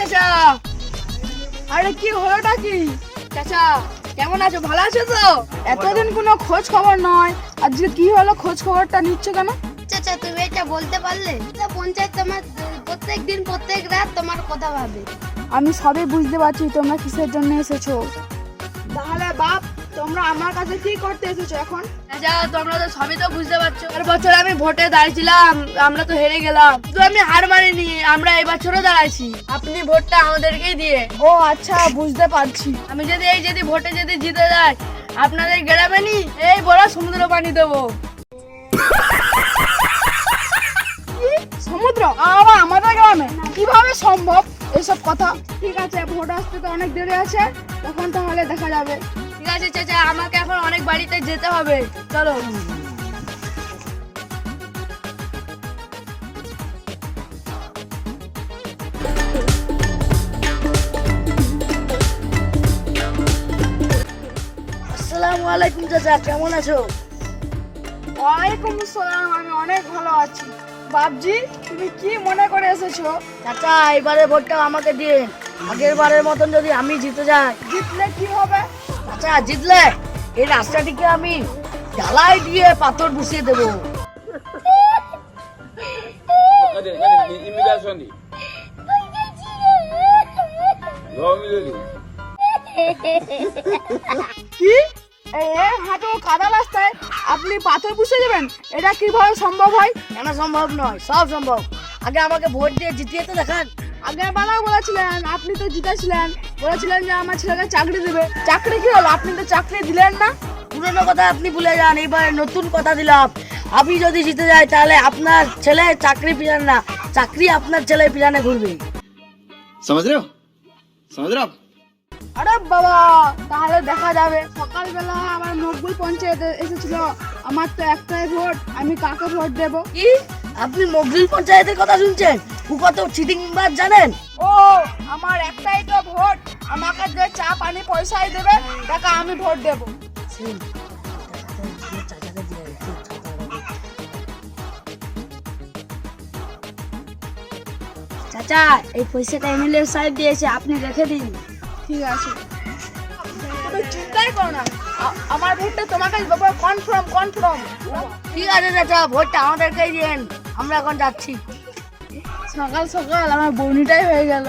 চাচা। আরে কি হলোটা কি? চাচা কেমন আছো, ভালো আছো তো? এতদিন কোনো খোঁজ খবর নয়, আজকে কি হলো খোঁজ খবরটা নিচ্ছ কেন? চাচা তুমি এটা বলতে পারলে? পঞ্চায়েত তোমার প্রত্যেক দিন প্রত্যেক রাত তোমার কথা ভাবে। আমি সবই বুঝতে পারছি তোমরা কিসের জন্য এসেছো। তাহলে বাপ, তোমরা আমার কাছে কি করতে এসেছো এখন? চাচা তোমরা তো সবই তো বুঝতে পারছো, আর বছর আমি ভোটে দাঁড়িয়েছিলাম, আমরা তো হেরে গেলাম। তো আমি হার মানিনি, আমরা এই বছরও দাঁড়াইছি। আপনি ভোটটা আমাদেরকেই দিয়ে। ও আচ্ছা, বুঝতে পারছি। আমি যদি ভোটে জিতে যাই, আপনাদের গ্রামে নি এই বড় সমুদ্র পানি দেবো। সমুদ্র আবার আমাদের গ্রামে কিভাবে সম্ভব এসব কথা? ঠিক আছে, ভোট আসতে তো অনেক দেরি আছে, তখন তাহলে দেখা যাবে। ঠিক আছে চাচা, আমাকে এখন অনেক বাড়িতে যেতে হবে, চলো। আসসালামু আলাইকুম চাচা, কেমন আছো? ওয়ালাইকুম আসসালাম, আমি অনেক ভালো আছি। বাপজি, তুমি কি মনে করে এসেছো? চাচা এবারে ভোটটা আমাকে দিয়ে, আগের বারের মতন যদি আমি জিতে যাই। জিতলে কি হবে? চাচা জিতলে এই রাস্তাটিকে আমি ঢালাই দিয়ে পাথর বসিয়ে দেবো। Imigração de. কি এই হাঁটু কাদা রাস্তায় আপনি পাথর পুষে দেবেন? এটা কিভাবে সম্ভব হয়? কেন সম্ভব নয়, সব সম্ভব। আগে আমাকে ভোট দিয়ে জিতিয়ে তো দেখান। আগের বেলাও বলেছিলেন, আপনি তো জিতেছিলেন, বলেছিলেন যে আমার ছেলেকে চাকরি দেবে। চাকরি কি হলো? আপনি তো চাকরি দিলেন না। পুরোনো কথা আপনি ভুলে যান, এবার নতুন কথা দিলাম। আমি যদি জিতে যাই তাহলে আপনার ছেলে চাকরি পিলান না, চাকরি আপনার ছেলে পিলানে ঘুরবে। समझ रहे हो? समझ रहे हो आप? আরে বাবা, তাহলে দেখা যাবে। সকালবেলা আমার মকবুল পঞ্চায়েতে এসেছিল, আমার তো একটাই ভোট, আমি কাকে ভোট দেব? কি আপনি মগরিল পঞ্চায়েতের কথা শুনছেন? ও কত চিটিংবাজ জানেন? ও, আমার একটাই তো ভোট, আমাকে যে চা পানি পয়সাই দেবে টাকা আমি ভোট দেব। চাচা এই পয়সাটা এমএলএ সাহেব দিয়েছে, আপনি রেখে দিন। ঠিক আছে, তুমি চিন্তাই করো না, আমার ভোটটা তোমাকে দেবো, কনফার্ম কনফার্ম। ঠিক আছে চাচা, ভোটটা আমাদেরকেই দিন, আমরা এখন যাচ্ছি। সকাল সকাল আমার বউনিটাই হয়ে গেল।